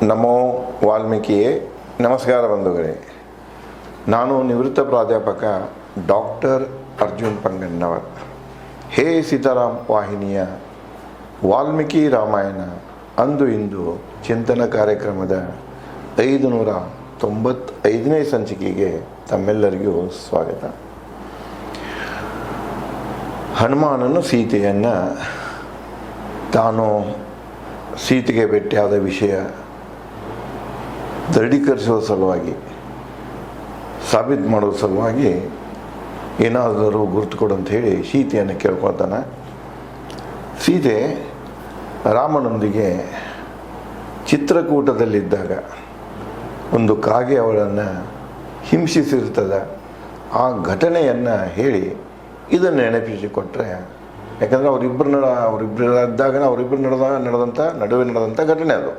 ನಮೋ ವಾಲ್ಮೀಕಿಯೇ. ನಮಸ್ಕಾರ ಬಂಧುಗಳೇ. ನಾನು ನಿವೃತ್ತ ಪ್ರಾಧ್ಯಾಪಕ ಡಾಕ್ಟರ್ ಅರ್ಜುನ್ ಪಂಗಣ್ಣವರ್. ಹೇ ಸೀತಾರಾಮ್ ವಾಹಿನಿಯ ವಾಲ್ಮೀಕಿ ರಾಮಾಯಣ ಅಂದು ಇಂದು ಚಿಂತನ ಕಾರ್ಯಕ್ರಮದ 595ನೇ ಸಂಚಿಕೆಗೆ ತಮ್ಮೆಲ್ಲರಿಗೂ ಸ್ವಾಗತ. ಹನುಮಾನನು ಸೀತೆಯನ್ನು ತಾನು ಸೀತೆಗೆ ಭೇಟಿಯಾದ ವಿಷಯ ದೃಢೀಕರಿಸುವ ಸಲುವಾಗಿ, ಸಾಬೀತು ಮಾಡುವ ಸಲುವಾಗಿ ಏನಾದರೂ ಗುರುತು ಕೊಡು ಅಂತ ಹೇಳಿ ಸೀತೆಯನ್ನು ಕೇಳ್ಕೊತಾನೆ. ಸೀತೆ ರಾಮನೊಂದಿಗೆ ಚಿತ್ರಕೂಟದಲ್ಲಿದ್ದಾಗ ಒಂದು ಕಾಗೆ ಅವಳನ್ನು ಹಿಂಸಿಸಿರ್ತದೆ. ಆ ಘಟನೆಯನ್ನು ಹೇಳಿ ಇದನ್ನು ನೆನಪಿಸಿಕೊಟ್ರೆ, ಯಾಕಂದರೆ ಅವರಿಬ್ಬರಿದ್ದಾಗ ನಡುವೆ ನಡೆದಂಥ ಘಟನೆ ಅದು.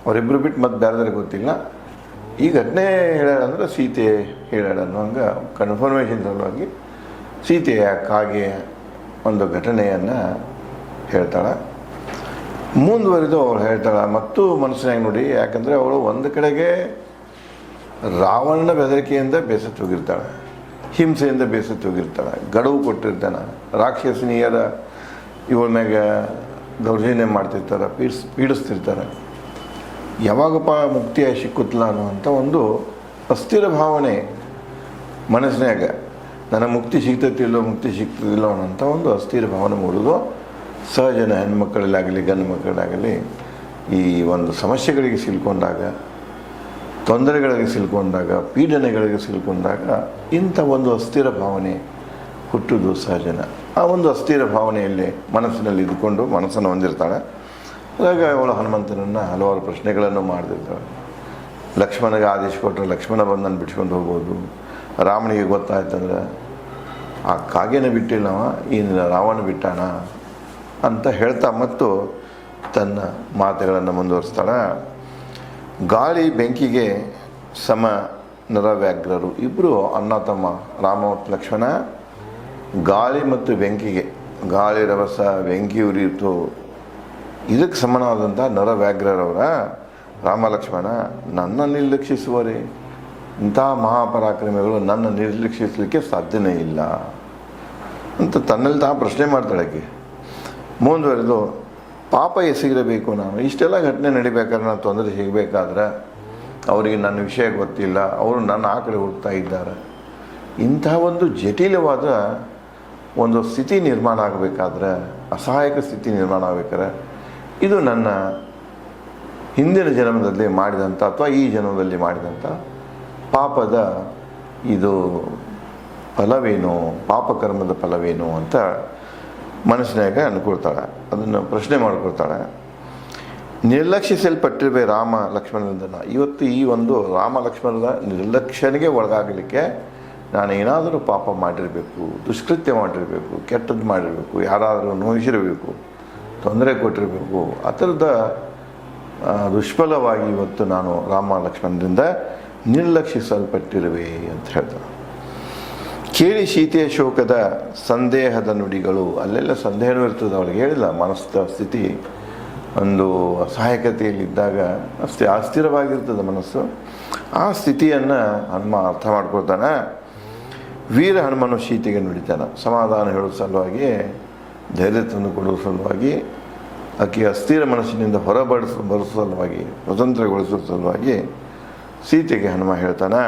ಅವರಿಬ್ಬರು ಬಿಟ್ಟು ಮತ್ತೆ ಬೇರೆದ್ರೆ ಗೊತ್ತಿಲ್ಲ. ಈ ಘಟನೆ ಹೇಳೋದಂದ್ರೆ ಸೀತೆ ಹೇಳೋಣ ಅನ್ನೋಂಗೆ ಕನ್ಫರ್ಮೇಷನ್ ಸಲುವಾಗಿ ಸೀತೆಯ ಕಾಗೆ ಒಂದು ಘಟನೆಯನ್ನು ಹೇಳ್ತಾಳೆ. ಮುಂದುವರೆದು ಅವಳು ಹೇಳ್ತಾಳೆ ಮತ್ತು ಮನಸ್ಸಿನಾಗ ನೋಡಿ, ಯಾಕಂದರೆ ಅವಳು ಒಂದು ಕಡೆಗೆ ರಾವಣನ ಬೆದರಿಕೆಯಿಂದ ಬೇಸತ್ತು ಹೋಗಿರ್ತಾಳೆ, ಹಿಂಸೆಯಿಂದ ಬೇಸತ್ತು ಹೋಗಿರ್ತಾಳೆ, ಗಡುವು ಕೊಟ್ಟಿರ್ತಾನೆ, ರಾಕ್ಷಸನೀಯರ ಇವಳ ಮ್ಯಾಗ ದೌರ್ಜನ್ಯ ಮಾಡ್ತಿರ್ತಾರೆ, ಪೀಡಿಸ್ತಿರ್ತಾರೆ. ಯಾವಾಗಪ್ಪ ಮುಕ್ತಿಯ ಸಿಕ್ಕುತ್ತಲ್ಲ ಅನ್ನುವಂಥ ಒಂದು ಅಸ್ಥಿರ ಭಾವನೆ ಮನಸ್ಸಿನಾಗ, ನನಗೆ ಮುಕ್ತಿ ಸಿಗ್ತತಿಲ್ಲೋ ಅನ್ನೋಂಥ ಒಂದು ಅಸ್ಥಿರ ಭಾವನೆ ಮೂಡೋದು ಸಹಜನ. ಹೆಣ್ಮಕ್ಕಳಲ್ಲಾಗಲಿ ಗಂಡು ಮಕ್ಕಳಾಗಲಿ ಈ ಒಂದು ಸಮಸ್ಯೆಗಳಿಗೆ ಸಿಲ್ಕೊಂಡಾಗ, ತೊಂದರೆಗಳಿಗೆ ಸಿಲ್ಕೊಂಡಾಗ, ಪೀಡನೆಗಳಿಗೆ ಸಿಲ್ಕೊಂಡಾಗ ಇಂಥ ಒಂದು ಅಸ್ಥಿರ ಭಾವನೆ ಹುಟ್ಟುವುದು ಸಹಜನ. ಆ ಒಂದು ಅಸ್ಥಿರ ಭಾವನೆಯಲ್ಲಿ ಮನಸ್ಸಿನಲ್ಲಿ ಇದ್ದುಕೊಂಡು ಮನಸ್ಸನ್ನು ಹೊಂದಿರ್ತಾಳೆ. ಆಗ ಅವಳು ಹನುಮಂತನನ್ನು ಹಲವಾರು ಪ್ರಶ್ನೆಗಳನ್ನು ಮಾಡ್ತಿರ್ತಾಳೆ. ಲಕ್ಷ್ಮಣಗೆ ಆದೇಶ ಕೊಟ್ಟರೆ ಲಕ್ಷ್ಮಣ ಬಂದು ನಾನು ಬಿಟ್ಕೊಂಡು ಹೋಗ್ಬೋದು, ರಾಮನಿಗೆ ಗೊತ್ತಾಯ್ತಂದ್ರೆ ಆ ಕಾಗೆನ ಬಿಟ್ಟಿಲ್ಲವ, ಈ ರಾವಣ ಬಿಟ್ಟಾನ ಅಂತ ಹೇಳ್ತಾ ಮತ್ತು ತನ್ನ ಮಾತುಗಳನ್ನು ಮುಂದುವರಿಸ್ತಾಳೆ. ಗಾಳಿ ಬೆಂಕಿಗೆ ಸಮ ನರವ್ಯಾಘ್ರರು. ಇಬ್ಬರು ಅಣ್ಣ ತಮ್ಮ ರಾಮ ಮತ್ತು ಲಕ್ಷ್ಮಣ. ಗಾಳಿ ಮತ್ತು ಬೆಂಕಿಗೆ, ಗಾಳಿ ರಭಸ ಬೆಂಕಿ ಉರಿಯಿತು, ಇದಕ್ಕೆ ಸಮನಾದಂಥ ನರವ್ಯಾಘ್ರರವರ ರಾಮ ಲಕ್ಷ್ಮಣ ನನ್ನ ನಿರ್ಲಕ್ಷಿಸುವರೇ. ಇಂಥ ಮಹಾಪರಾಕ್ರಮಿಗಳು ನನ್ನ ನಿರ್ಲಕ್ಷಿಸಲಿಕ್ಕೆ ಸಾಧ್ಯನೇ ಇಲ್ಲ ಅಂತ ತನ್ನಲ್ಲಿ ತಾ ಪ್ರಶ್ನೆ ಮಾಡ್ತಾಳಕ್ಕೆ. ಮುಂದುವರೆದು ಪಾಪ ಎಸಗಿರಬೇಕು, ನಾನು ಇಷ್ಟೆಲ್ಲ ಘಟನೆ ನಡಿಬೇಕಾದ್ರೆ, ನಾನು ತೊಂದರೆ ಸಿಗಬೇಕಾದ್ರೆ ಅವರಿಗೆ ನನ್ನ ವಿಷಯ ಗೊತ್ತಿಲ್ಲ, ಅವರು ನನ್ನ ಆ ಕಡೆ ಹುಡುಕ್ತಾ ಇದ್ದಾರೆ. ಇಂಥ ಒಂದು ಜಟಿಲವಾದ ಒಂದು ಸ್ಥಿತಿ ನಿರ್ಮಾಣ ಆಗಬೇಕಾದ್ರೆ, ಅಸಹಾಯಕ ಸ್ಥಿತಿ ನಿರ್ಮಾಣ ಆಗಬೇಕಾದ್ರೆ, ಇದು ನನ್ನ ಹಿಂದಿನ ಜನ್ಮದಲ್ಲಿ ಮಾಡಿದಂಥ ಅಥವಾ ಈ ಜನ್ಮದಲ್ಲಿ ಮಾಡಿದಂಥ ಪಾಪದ ಇದು ಫಲವೇನು, ಪಾಪಕರ್ಮದ ಫಲವೇನು ಅಂತ ಮನಸ್ಸಿನಾಗ ಅನ್ಕೊಳ್ತಾಳೆ. ಅದನ್ನು ಪ್ರಶ್ನೆ ಮಾಡ್ಕೊಳ್ತಾಳೆ. ನಿರ್ಲಕ್ಷಿಸಲ್ಪಟ್ಟಿರುವೆ ರಾಮ ಲಕ್ಷ್ಮಣರಿಂದ. ಇವತ್ತು ಈ ಒಂದು ರಾಮ ಲಕ್ಷ್ಮಣದ ನಿರ್ಲಕ್ಷಣೆಗೆ ಒಳಗಾಗಲಿಕ್ಕೆ ನಾನು ಏನಾದರೂ ಪಾಪ ಮಾಡಿರಬೇಕು, ದುಷ್ಕೃತ್ಯ ಮಾಡಿರಬೇಕು, ಕೆಟ್ಟದ್ದು ಮಾಡಿರಬೇಕು, ಯಾರಾದರೂ ನೋಯಿಸಿರಬೇಕು, ತೊಂದರೆ ಕೊಟ್ಟಿರಬೇಕು. ಆ ಥರದ ದುಷ್ಫಲವಾಗಿ ಇವತ್ತು ನಾನು ರಾಮ ಲಕ್ಷ್ಮಣರಿಂದ ನಿರ್ಲಕ್ಷಿಸಲ್ಪಟ್ಟಿರುವೆ ಅಂತ ಹೇಳ್ತಾನೆ. ಕೇಳಿ ಸೀತೆಯ ಶೋಕದ ಸಂದೇಹದ ನುಡಿಗಳು. ಅಲ್ಲೆಲ್ಲ ಸಂದೇಹನೂ ಇರ್ತದೆ ಅವಳಿಗೆ. ಹೇಳಿಲ್ಲ, ಮನಸ್ಸಿನ ಸ್ಥಿತಿ ಒಂದು ಅಸಹಾಯಕತೆಯಲ್ಲಿದ್ದಾಗ ಅಸ್ಥಿರವಾಗಿರ್ತದೆ ಮನಸ್ಸು. ಆ ಸ್ಥಿತಿಯನ್ನು ಹನುಮ ಅರ್ಥ ಮಾಡ್ಕೊಳ್ತಾನೆ. ವೀರ ಹನುಮನು ಸೀತೆಗೆ ನುಡಿತಾನೆ. ಸಮಾಧಾನ ಹೇಳೋ ಸಲುವಾಗಿ, ಧೈರ್ಯ ತಂದು ಕೊಡುವ ಸಲುವಾಗಿ, ಆಕೆ ಅಸ್ಥಿರ ಮನಸ್ಸಿನಿಂದ ಬರೆಸುವ ಸಲುವಾಗಿ, ಸ್ವತಂತ್ರಗೊಳಿಸುವ ಸಲುವಾಗಿ ಸೀತೆಗೆ ಹನುಮ ಹೇಳ್ತಾನೆ.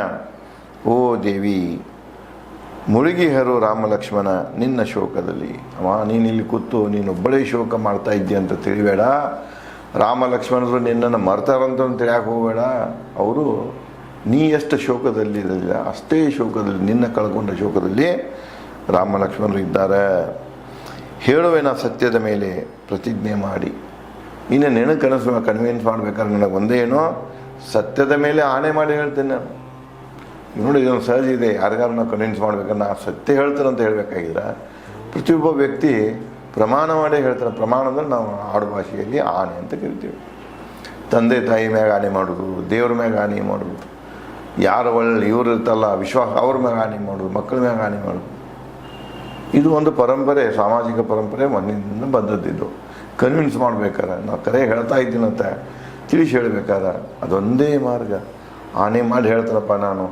ಓ ದೇವಿ, ಮುಳುಗಿಹರು ರಾಮ ಲಕ್ಷ್ಮಣ ನಿನ್ನ ಶೋಕದಲ್ಲಿ. ನೀನಿಲ್ಲಿ ಕೂತು ನೀನೊಬ್ಬಳೇ ಶೋಕ ಮಾಡ್ತಾ ಇದ್ದೀಯ ಅಂತ ತಿಳಿಬೇಡ. ರಾಮ ಲಕ್ಷ್ಮಣರು ನಿನ್ನನ್ನು ಮರ್ತಾರಂತ ತಿಳಿಯಾಕೆ ಹೋಗಬೇಡ. ಅವರು ನೀ ಎಷ್ಟು ಶೋಕದಲ್ಲಿ ಇರಲಿಲ್ಲ ಅಷ್ಟೇ ಶೋಕದಲ್ಲಿ, ನಿನ್ನ ಕಳ್ಕೊಂಡ ಶೋಕದಲ್ಲಿ ರಾಮ ಲಕ್ಷ್ಮಣರು ಇದ್ದಾರೆ. ಹೇಳುವೆನ ಸತ್ಯದ ಮೇಲೆ ಪ್ರತಿಜ್ಞೆ ಮಾಡಿ. ಇನ್ನು ನಿನಗೆ ಕನ್ವಿನ್ಸ್ ಮಾಡ್ಬೇಕಾದ್ರೆ ನನಗೆ ಒಂದೇ ಏನೋ, ಸತ್ಯದ ಮೇಲೆ ಆಣೆ ಮಾಡಿ ಹೇಳ್ತೇನೆ ನಾನು. ನೋಡಿ, ಇದೊಂದು ಸಹಜ ಇದೆ. ಯಾರಿಗಾರು ನಾವು ಕನ್ವಿನ್ಸ್ ಮಾಡ್ಬೇಕಾದ್ರೆ ನಾ ಸತ್ಯ ಹೇಳ್ತಾರೆ ಅಂತ ಹೇಳಬೇಕಾಗಿದ್ರೆ ಪ್ರತಿಯೊಬ್ಬ ವ್ಯಕ್ತಿ ಪ್ರಮಾಣ ಮಾಡೇ ಹೇಳ್ತಾರೆ. ಪ್ರಮಾಣ ಅಂದರೆ ನಾವು ಆಡು ಭಾಷೆಯಲ್ಲಿ ಆಣೆ ಅಂತ ಕರಿತೀವಿ. ತಂದೆ ತಾಯಿ ಮ್ಯಾಗ ಆಣೆ ಮಾಡೋದು, ದೇವ್ರ ಮ್ಯಾಗ ಆಣೆ ಮಾಡೋದು, ಯಾರು ಇವ್ರು ಇರ್ತಲ್ಲ ವಿಶ್ವಾಸ ಅವ್ರ ಮ್ಯಾಗ ಆಣೆ ಮಾಡೋದು, ಮಕ್ಕಳ ಮ್ಯಾಗ ಆಣೆ ಮಾಡೋದು. ಇದು ಒಂದು ಪರಂಪರೆ, ಸಾಮಾಜಿಕ ಪರಂಪರೆ ಮಣ್ಣಿನಿಂದ ಬಂದದ್ದಿದ್ದು. ಕನ್ವಿನ್ಸ್ ಮಾಡ್ಬೇಕಾರೆ ನಾವು ಕರೆ ಹೇಳ್ತಾ ಇದ್ದೀನಂತ ತಿಳಿಸಿ ಹೇಳಬೇಕಾದ ಅದೊಂದೇ ಮಾರ್ಗ. ಆಣೆ ಮಾಡಿ ಹೇಳ್ತಾನಪ್ಪ, ನಾನು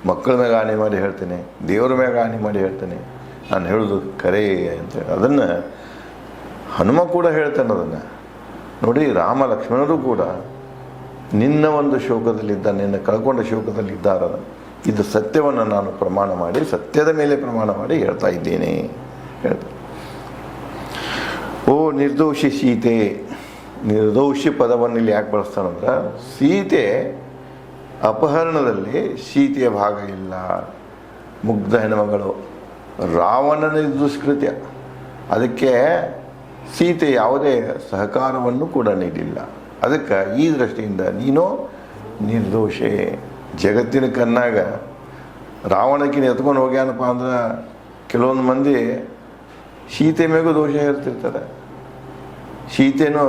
ಮಕ್ಕಳ ಮ್ಯಾಗ ಆಣೆ ಮಾಡಿ ಹೇಳ್ತೇನೆ, ದೇವ್ರ ಮ್ಯಾಗ ಆಣೆ ಮಾಡಿ ಹೇಳ್ತೇನೆ, ನಾನು ಹೇಳೋದು ಕರೆ ಅಂತೇಳಿ ಅದನ್ನು ಹನುಮ ಕೂಡ ಹೇಳ್ತಾನೆ. ಅದನ್ನು ನೋಡಿ, ರಾಮ ಲಕ್ಷ್ಮಣರು ಕೂಡ ನಿನ್ನ ಒಂದು ಶೋಕದಲ್ಲಿದ್ದ, ನಿನ್ನ ಕಳ್ಕೊಂಡ ಶೋಕದಲ್ಲಿದ್ದಾರ, ಇದು ಸತ್ಯವನ್ನು ನಾನು ಪ್ರಮಾಣ ಮಾಡಿ, ಸತ್ಯದ ಮೇಲೆ ಪ್ರಮಾಣ ಮಾಡಿ ಹೇಳ್ತಾ ಇದ್ದೇನೆ ಹೇಳ್ತಾರೆ. ಓ ನಿರ್ದೋಷಿ ಸೀತೆ, ನಿರ್ದೋಷಿ ಪದವನ್ನು ಇಲ್ಲಿ ಯಾಕೆ ಬಳಸ್ತಾನಂದ್ರೆ, ಸೀತೆ ಅಪಹರಣದಲ್ಲಿ ಸೀತೆಯ ಭಾಗ ಇಲ್ಲ. ಮುಗ್ಧ ಹೆಣ್ಮಗಳು, ರಾವಣನ ದುಷ್ಕೃತ್ಯ, ಅದಕ್ಕೆ ಸೀತೆ ಯಾವುದೇ ಸಹಕಾರವನ್ನು ಕೂಡ ನೀಡಿಲ್ಲ. ಅದಕ್ಕೆ ಈ ದೃಷ್ಟಿಯಿಂದ ನೀನು ನಿರ್ದೋಷೆ. ಜಗತ್ತಿನ ಕಣ್ಣಾಗ ರಾವಣಕ್ಕಿನ ಎತ್ಕೊಂಡು ಹೋಗ್ಯಾನಪ್ಪ ಅಂದ್ರೆ ಕೆಲವೊಂದು ಮಂದಿ ಸೀತೆ ಮ್ಯಾಗೂ ದೋಷ ಹೇರ್ತಿರ್ತಾರೆ, ಸೀತೆನೂ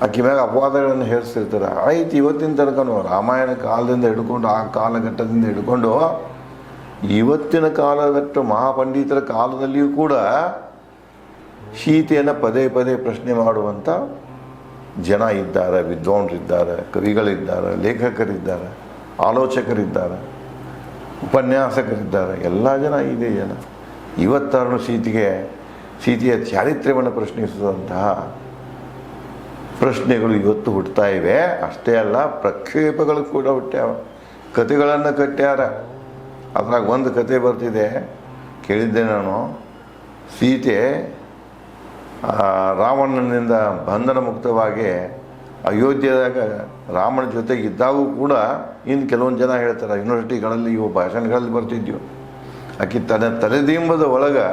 ಆಕೆ ಮ್ಯಾಗ ಅಪವಾದಗಳನ್ನು ಹೇರಿಸ್ತಿರ್ತಾರೆ. ಆಯ್ತು, ಇವತ್ತಿನ ತನಕನೂ ರಾಮಾಯಣ ಕಾಲದಿಂದ ಹಿಡ್ಕೊಂಡು, ಆ ಕಾಲಘಟ್ಟದಿಂದ ಹಿಡ್ಕೊಂಡು ಇವತ್ತಿನ ಕಾಲಘಟ್ಟ ಮಹಾಪಂಡಿತರ ಕಾಲದಲ್ಲಿಯೂ ಕೂಡ ಸೀತೆಯನ್ನು ಪದೇ ಪದೇ ಪ್ರಶ್ನೆ ಮಾಡುವಂಥ ಜನ ಇದ್ದಾರೆ, ವಿದ್ವಾಂಸರಿದ್ದಾರೆ, ಕವಿಗಳಿದ್ದಾರೆ, ಲೇಖಕರಿದ್ದಾರೆ, ಆಲೋಚಕರಿದ್ದಾರೆ, ಉಪನ್ಯಾಸಕರಿದ್ದಾರೆ, ಎಲ್ಲ ಜನ ಇದೆ ಜನ. ಇವತ್ತಾರು ಸೀತೆಯ ಚಾರಿತ್ರ್ಯವನ್ನು ಪ್ರಶ್ನಿಸುವಂತಹ ಪ್ರಶ್ನೆಗಳು ಇವತ್ತು ಹುಟ್ಟುತ್ತಾ ಇವೆ. ಅಷ್ಟೇ ಅಲ್ಲ, ಪ್ರಕ್ಷೇಪಗಳು ಕೂಡ ಹುಟ್ಟ್ಯಾವ, ಕತೆಗಳನ್ನು ಕಟ್ಟ್ಯಾರ. ಅದ್ರಾಗ ಒಂದು ಕತೆ ಬರ್ತಿದೆ, ಕೇಳಿದ್ದೆ ನಾನು. ಸೀತೆ ರಾವಣನಿಂದ ಬಂಧನ ಮುಕ್ತವಾಗಿ ಅಯೋಧ್ಯೆದಾಗ ರಾಮನ ಜೊತೆಗೆ ಇದ್ದಾಗೂ ಕೂಡ, ಇನ್ನು ಕೆಲವೊಂದು ಜನ ಹೇಳ್ತಾರೆ, ಯೂನಿವರ್ಸಿಟಿಗಳಲ್ಲಿ ಇವು ಭಾಷಣಗಳಲ್ಲಿ ಬರ್ತಿದ್ವು, ಆಕೆ ತಲೆದಿಂಬದ ಒಳಗೆ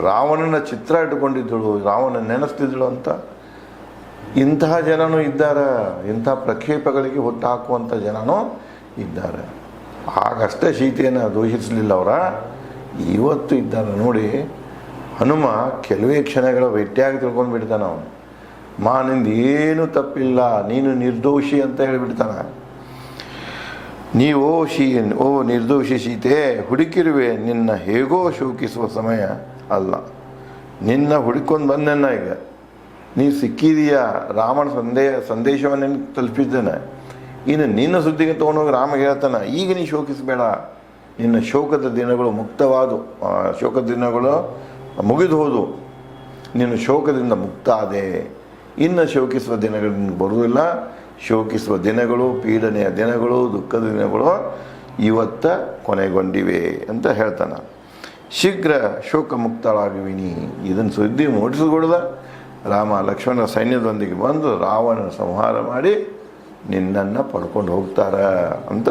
ರಾವಣನ ಚಿತ್ರ ಇಟ್ಟುಕೊಂಡಿದ್ದಳು, ರಾವಣ ನೆನೆಸ್ತಿದ್ದಳು ಅಂತ. ಇಂತಹ ಜನನೂ ಇದ್ದಾರೆ, ಇಂಥ ಪ್ರಕ್ಷೇಪಗಳಿಗೆ ಹುಟ್ಟು ಹಾಕುವಂಥ ಜನನೂ ಇದ್ದಾರೆ. ಆಗಷ್ಟೇ ಸೀತೆಯನ್ನು ದೂಷಿಸಲಿಲ್ಲ ಅವರ, ಇವತ್ತು ಇದ್ದಾರೆ. ನೋಡಿ, ಹನುಮ ಕೆಲವೇ ಕ್ಷಣಗಳ ಭೇಟಿಯಾಗಿ ತಿಳ್ಕೊಂಡು ಬಿಡ್ತಾನೆ ಅವನು. ನಿಂದ ಏನೂ ತಪ್ಪಿಲ್ಲ, ನೀನು ನಿರ್ದೋಷಿ ಅಂತ ಹೇಳಿಬಿಡ್ತಾನೆ. ಓ ನಿರ್ದೋಷಿ ಸೀತೆ, ಹುಡುಕಿರುವೆ, ನಿನ್ನ ಹೇಗೋ ಶೋಕಿಸುವ ಸಮಯ ಅಲ್ಲ. ನಿನ್ನ ಹುಡುಕೊಂಡು ಬಂದೆನ್ನ, ಈಗ ನೀ ಸಿಕ್ಕಿದೀಯ, ರಾಮನ ಸಂದೇಶವನ್ನು ತಲುಪಿದ್ದೇನೆ. ಇನ್ನು ನಿನ್ನ ಸುದ್ದಿಗೆ ತೊಗೊಂಡೋಗಿ ರಾಮ ಹೇಳ್ತಾನೆ, ಈಗ ನೀ ಶೋಕಿಸಬೇಡ, ನಿನ್ನ ಶೋಕದ ದಿನಗಳು ಶೋಕದ ದಿನಗಳು ಮುಗಿದು ಹೋದು, ನೀನು ಶೋಕದಿಂದ ಮುಕ್ತ ಆದೆ, ಇನ್ನು ಶೋಕಿಸುವ ದಿನಗಳು ನಿನಗೆ ಬರುವುದಿಲ್ಲ. ಶೋಕಿಸುವ ದಿನಗಳು, ಪೀಡನೆಯ ದಿನಗಳು, ದುಃಖದ ದಿನಗಳು ಇವತ್ತ ಕೊನೆಗೊಂಡಿವೆ ಅಂತ ಹೇಳ್ತಾನೆ. ಶೀಘ್ರ ಶೋಕ ಮುಕ್ತಳಾಗುವಿನಿ. ಇದನ್ನು ಸುದ್ದಿ ಮೂಡಿಸಿಕೊಡ್ದ ರಾಮ ಲಕ್ಷ್ಮಣ ಸೈನ್ಯದೊಂದಿಗೆ ಬಂದು ರಾವಣನ ಸಂಹಾರ ಮಾಡಿ ನಿನ್ನನ್ನು ಪಡ್ಕೊಂಡು ಹೋಗ್ತಾರ ಅಂತ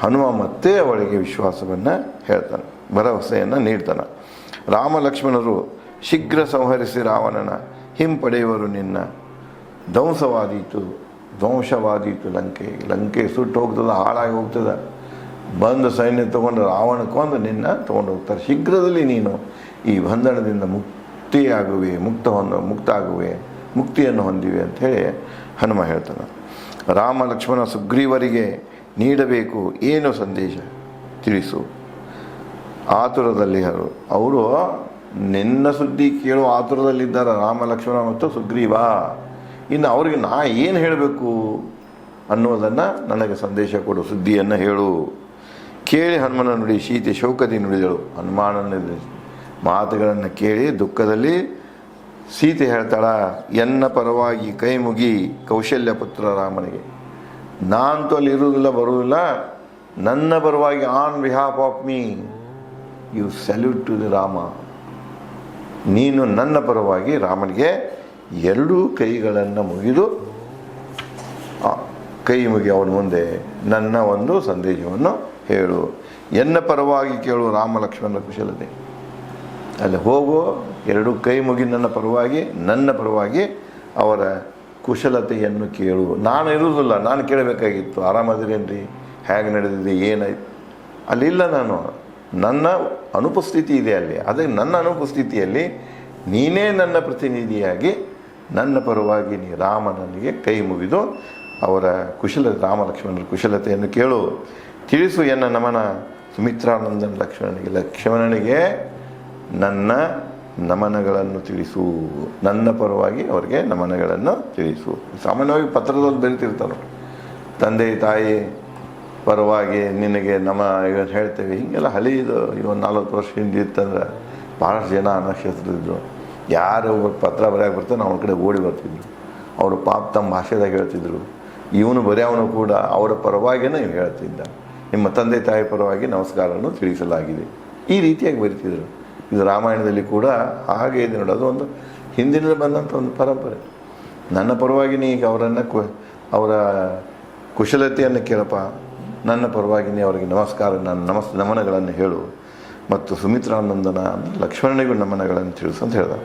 ಹನುಮ ಮತ್ತೆ ಅವಳಿಗೆ ವಿಶ್ವಾಸವನ್ನು ಹೇಳ್ತಾನೆ, ಭರವಸೆಯನ್ನು ನೀಡ್ತಾನೆ. ರಾಮ ಲಕ್ಷ್ಮಣರು ಶೀಘ್ರ ಸಂಹರಿಸಿ ರಾವಣನ ಹಿಂಪಡೆಯುವರು. ನಿನ್ನ ಧ್ವಂಸವಾದೀತು ಲಂಕೆ ಸುಟ್ಟು ಹೋಗ್ತದೆ, ಹಾಳಾಗಿ ಹೋಗ್ತದೆ. ಬಂದು ಸೈನ್ಯ ತೊಗೊಂಡು ರಾವಣ ಕೊಂದು ನಿನ್ನ ತೊಗೊಂಡು ಹೋಗ್ತಾರೆ. ಶೀಘ್ರದಲ್ಲಿ ನೀನು ಈ ಬಂಧನದಿಂದ ಮುಕ್ತ ಆಗುವೆ, ಮುಕ್ತಿಯನ್ನು ಹೊಂದಿವೆ ಅಂಥೇಳಿ ಹನುಮ ಹೇಳ್ತಾನೆ. ರಾಮ ಲಕ್ಷ್ಮಣ ಸುಗ್ರೀವರಿಗೆ ನೀಡಬೇಕು ಏನು ಸಂದೇಶ ತಿಳಿಸು. ಆತುರದಲ್ಲಿ ಅವರು ನಿನ್ನ ಸುದ್ದಿ ಕೇಳೋ ಆತುರದಲ್ಲಿದ್ದಾರೆ ರಾಮ ಲಕ್ಷ್ಮಣ ಮತ್ತು ಸುಗ್ರೀವ. ಇನ್ನು ಅವ್ರಿಗೆ ನಾ ಏನು ಹೇಳಬೇಕು ಅನ್ನೋದನ್ನು ನನಗೆ ಸಂದೇಶ ಕೊಡು, ಸುದ್ದಿಯನ್ನು ಹೇಳು. ಕೇಳಿ ಹನುಮನ ನುಡಿ ಸೀತೆ ಶೋಕದಿ ನುಡಿದಳು. ಹನುಮಾನನ ಮಾತುಗಳನ್ನು ಕೇಳಿ ದುಃಖದಲ್ಲಿ ಸೀತೆ ಹೇಳ್ತಾಳ, ಎನ್ನ ಪರವಾಗಿ ಕೈ ಮುಗಿ ಕೌಶಲ್ಯ ಪುತ್ರ ರಾಮನಿಗೆ, ನಾನಂತೂ ಅಲ್ಲಿ ಇರುವುದಿಲ್ಲ ಬರುವುದಿಲ್ಲ, ನನ್ನ ಪರವಾಗಿ on behalf of me you salute to the Rama. ನೀನು ನನ್ನ ಪರವಾಗಿ ರಾಮನಿಗೆ ಎರಡೂ ಕೈಗಳನ್ನು ಮುಗಿದು ಕೈ ಮುಗಿ ಅವನ ಮುಂದೆ ನನ್ನ ಒಂದು ಸಂದೇಶವನ್ನು ಹೇಳು. ಎನ್ನ ಪರವಾಗಿ ಕೇಳು ರಾಮ ಲಕ್ಷ್ಮಣನ ಕುಶಲತೆ. ಅಲ್ಲಿ ಹೋಗು, ಎರಡು ಕೈ ಮುಗಿ ನನ್ನ ಪರವಾಗಿ ಅವರ ಕುಶಲತೆಯನ್ನು ಕೇಳು. ನಾನು ಇರುವುದಿಲ್ಲ, ನಾನು ಕೇಳಬೇಕಾಗಿತ್ತು, ಆರಾಮದಿರೇನ್ರಿ, ಹೇಗೆ ನಡೆದಿದೆ, ಏನಾಯ್ತು, ಅಲ್ಲಿಲ್ಲ. ನನ್ನ ಅನುಪಸ್ಥಿತಿ ಇದೆ ಅಲ್ಲಿ. ಅದಕ್ಕೆ ನನ್ನ ಅನುಪಸ್ಥಿತಿಯಲ್ಲಿ ನೀನೇ ನನ್ನ ಪ್ರತಿನಿಧಿಯಾಗಿ ನನ್ನ ಪರವಾಗಿ ನೀ ರಾಮನಿಗೆ ಕೈ ಮುಗಿದು ಅವರ ರಾಮ ಲಕ್ಷ್ಮಣರ ಕುಶಲತೆಯನ್ನು ಕೇಳು. ತಿಳಿಸು ಎನ್ನ ನಮನ ಸುಮಿತ್ರಾನಂದನ ಲಕ್ಷ್ಮಣನಿಗೆ ನನ್ನ ನಮನಗಳನ್ನು ತಿಳಿಸು, ನನ್ನ ಪರವಾಗಿ ಅವರಿಗೆ ನಮನಗಳನ್ನು ತಿಳಿಸು. ಸಾಮಾನ್ಯವಾಗಿ ಪತ್ರದಲ್ಲಿ ಬರೀತಿರ್ತಾರೆ, ತಂದೆ ತಾಯಿ ಪರವಾಗಿ ನಿನಗೆ ಇವತ್ತು ಹೇಳ್ತೇವೆ. ಹೀಗೆಲ್ಲ ಹಳೆಯದು ಇವತ್ತು 40 ವರ್ಷ ಹಿಂದೆ ಇತ್ತಂದ್ರೆ ಭಾಳಷ್ಟು ಜನ ನಕ್ಷತ್ರದಿದ್ರು. ಯಾರು ಒಬ್ಬರು ಪತ್ರ ಬರೆಯೋಕೆ ಬರ್ತಾನೆ ಅವನ ಕಡೆ ಓಡಿ ಬರ್ತಿದ್ರು. ಅವರು ಪಾಪ ತಮ್ಮ ಭಾಷೆದಾಗ ಹೇಳ್ತಿದ್ರು. ಇವನು ಬರೆಯವನು ಕೂಡ ಅವರ ಪರವಾಗಿಯೇ ಇವು ಹೇಳ್ತಿದ್ದ, ನಿಮ್ಮ ತಂದೆ ತಾಯಿ ಪರವಾಗಿ ನಮಸ್ಕಾರವನ್ನು ತಿಳಿಸಲಾಗಿದೆ. ಈ ರೀತಿಯಾಗಿ ಬರಿತಿದ್ರು. ಇದು ರಾಮಾಯಣದಲ್ಲಿ ಕೂಡ ಹಾಗೆ ಇದೆ ನೋಡಿ. ಅದು ಒಂದು ಹಿಂದಿನಿಂದ ಬಂದಂಥ ಒಂದು ಪರಂಪರೆ. ನನ್ನ ಪರವಾಗಿ ನೀ ಈಗ ಅವರನ್ನು ಅವರ ಕುಶಲತೆಯನ್ನು ಕೇಳಪ್ಪ, ನನ್ನ ಪರವಾಗಿ ನೀ ಅವರಿಗೆ ನಮಸ್ಕಾರ, ನಮನಗಳನ್ನು ಹೇಳು, ಮತ್ತು ಸುಮಿತ್ರಾನಂದನ ಲಕ್ಷ್ಮಣನಿಗೂ ನಮನಗಳನ್ನು ತಿಳಿಸು ಅಂತ ಹೇಳ್ದ.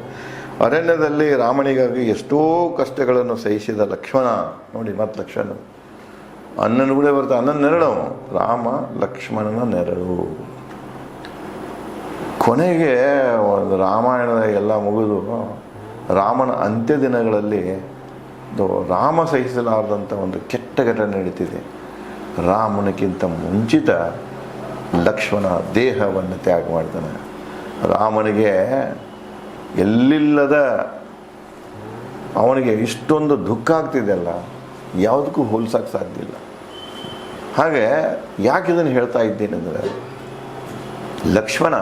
ಅರಣ್ಯದಲ್ಲಿ ರಾಮನಿಗಾಗಿ ಎಷ್ಟೋ ಕಷ್ಟಗಳನ್ನು ಸಹಿಸಿದ ಲಕ್ಷ್ಮಣ ನೋಡಿ, ಮತ್ತು ಲಕ್ಷ್ಮಣ ಅಣ್ಣನ ಕೂಡ ಬರ್ತಾ, ಅಣ್ಣನ ನೆರಳವು ರಾಮ ಲಕ್ಷ್ಮಣನ ನೆರಳು. ಕೊನೆಗೆ ಒಂದು ರಾಮಾಯಣದ ಎಲ್ಲ ಮುಗಿದು ರಾಮನ ಅಂತ್ಯ ದಿನಗಳಲ್ಲಿ ರಾಮ ಸಹಿಸಲಾರದಂಥ ಒಂದು ಕೆಟ್ಟ ಘಟನೆ ನಡೀತಿದೆ. ರಾಮನಿಗಿಂತ ಮುಂಚಿತ ಲಕ್ಷ್ಮಣ ದೇಹವನ್ನು ತ್ಯಾಗ ಮಾಡ್ತಾನೆ. ರಾಮನಿಗೆ ಎಲ್ಲಿಲ್ಲದ ಅವನಿಗೆ ಇಷ್ಟೊಂದು ದುಃಖ ಆಗ್ತಿದೆಯಲ್ಲ, ಯಾವುದಕ್ಕೂ ಹೋಲ್ಸೋಕ್ಕೆ ಸಾಧ್ಯ ಇಲ್ಲ. ಹಾಗೆ ಯಾಕೆ ಇದನ್ನು ಹೇಳ್ತಾ ಇದ್ದೇನೆ ಅಂದರೆ, ಲಕ್ಷ್ಮಣ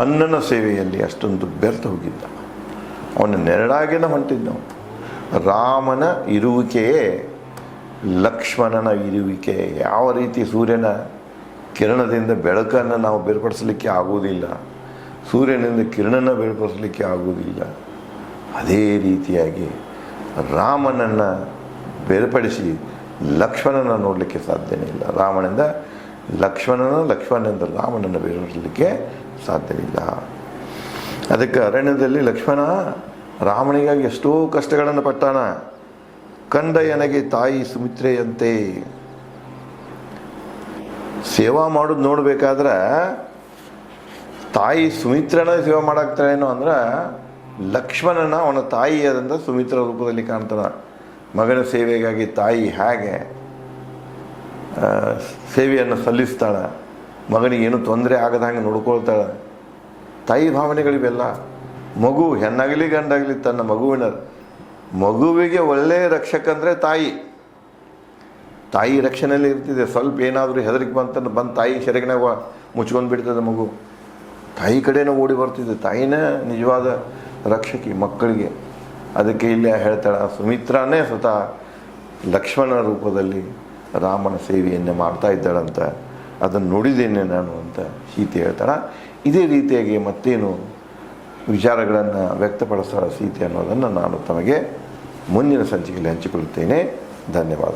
ಅಣ್ಣನ ಸೇವೆಯಲ್ಲಿ ಅಷ್ಟೊಂದು ಬೆರೆತು ಹೋಗಿದ್ದ. ಅವನ ನೆರಳಾಗಿನ ಹೊಂಟಿದ್ದವು. ರಾಮನ ಇರುವಿಕೆಯೇ ಲಕ್ಷ್ಮಣನ ಇರುವಿಕೆ. ಯಾವ ರೀತಿ ಸೂರ್ಯನ ಕಿರಣದಿಂದ ಬೆಳಕನ್ನು ನಾವು ಬೇರ್ಪಡಿಸಲಿಕ್ಕೆ ಆಗುವುದಿಲ್ಲ, ಸೂರ್ಯನಿಂದ ಕಿರಣನ ಬೇರ್ಪಡಿಸಲಿಕ್ಕೆ ಆಗುವುದಿಲ್ಲ, ಅದೇ ರೀತಿಯಾಗಿ ರಾಮನನ್ನು ಬೇರ್ಪಡಿಸಿ ಲಕ್ಷ್ಮಣನ ನೋಡಲಿಕ್ಕೆ ಸಾಧ್ಯನೇ ಇಲ್ಲ. ರಾಮನಿಂದ ಲಕ್ಷ್ಮಣನಿಂದ ರಾಮನನ್ನು ಬೇರ್ಪಡಿಸಲಿಕ್ಕೆ ಸಾಧ್ಯವಿಲ್ಲ. ಅದಕ್ಕೆ ಅರಣ್ಯದಲ್ಲಿ ಲಕ್ಷ್ಮಣ ರಾಮನಿಗಾಗಿ ಎಷ್ಟೋ ಕಷ್ಟಗಳನ್ನು ಪಟ್ಟಾನ. ಕಂಡ ನನಗೆ ತಾಯಿ ಸುಮಿತ್ರೆಯಂತೆ. ಸೇವಾ ಮಾಡೋದು ನೋಡಬೇಕಾದ್ರೆ ತಾಯಿ ಸುಮಿತ್ರನ ಸೇವೆ ಮಾಡಾಕ್ತಾಳೇನೋ ಅಂದ್ರೆ, ಲಕ್ಷ್ಮಣನ ಅವನ ತಾಯಿಯಾದಂಥ ಸುಮಿತ್ರ ರೂಪದಲ್ಲಿ ಕಾಣ್ತಾನೆ. ಮಗನ ಸೇವೆಗಾಗಿ ತಾಯಿ ಹೇಗೆ ಸೇವೆಯನ್ನು ಸಲ್ಲಿಸ್ತಾಳೆ, ಮಗನಿಗೇನು ತೊಂದರೆ ಆಗದ ಹಾಗೆ ನೋಡ್ಕೊಳ್ತಾಳೆ. ತಾಯಿ ಭಾವನೆಗಳಿವೆಲ್ಲ. ಮಗು ಹೆಣ್ಣಾಗಲಿ ಗಂಡಾಗಲಿ ತನ್ನ ಮಗುವಿಗೆ ಒಳ್ಳೆಯ ರಕ್ಷಕ ಅಂದರೆ ತಾಯಿ ರಕ್ಷಣೆಯಲ್ಲಿ ಇರ್ತಿದೆ. ಸ್ವಲ್ಪ ಏನಾದರೂ ಹೆದರಿಕೆ ಬಂದು ತಾಯಿ ಸೆರಗಿನಾಗ ಮುಚ್ಕೊಂಡು ಬಿಡ್ತದೆ ಮಗು. ತಾಯಿ ಕಡೆನೂ ಓಡಿ ಬರ್ತಿದ್ದೆ. ತಾಯಿನೇ ನಿಜವಾದ ರಕ್ಷಕಿ ಮಕ್ಕಳಿಗೆ. ಅದಕ್ಕೆ ಇಲ್ಲೇ ಹೇಳ್ತಾಳೆ, ಸುಮಿತ್ರಾನೇ ಸ್ವತಃ ಲಕ್ಷ್ಮಣನ ರೂಪದಲ್ಲಿ ರಾಮನ ಸೇವೆಯನ್ನೇ ಮಾಡ್ತಾ ಇದ್ದಾಳಂತ, ಅದನ್ನು ನೋಡಿದ್ದೇನೆ ನಾನು ಅಂತ ಸೀತೆ ಹೇಳ್ತಾಳೆ. ಇದೇ ರೀತಿಯಾಗಿ ಮತ್ತೇನು ವಿಚಾರಗಳನ್ನು ವ್ಯಕ್ತಪಡಿಸ್ತಾಳೆ ಸೀತೆ ಅನ್ನೋದನ್ನು ನಾನು ತಮಗೆ ಮುಂದಿನ ಸಂಚಿಕೆಯಲ್ಲಿ ಹಂಚಿಕೊಳ್ಳುತ್ತೇನೆ. ಧನ್ಯವಾದಗಳು.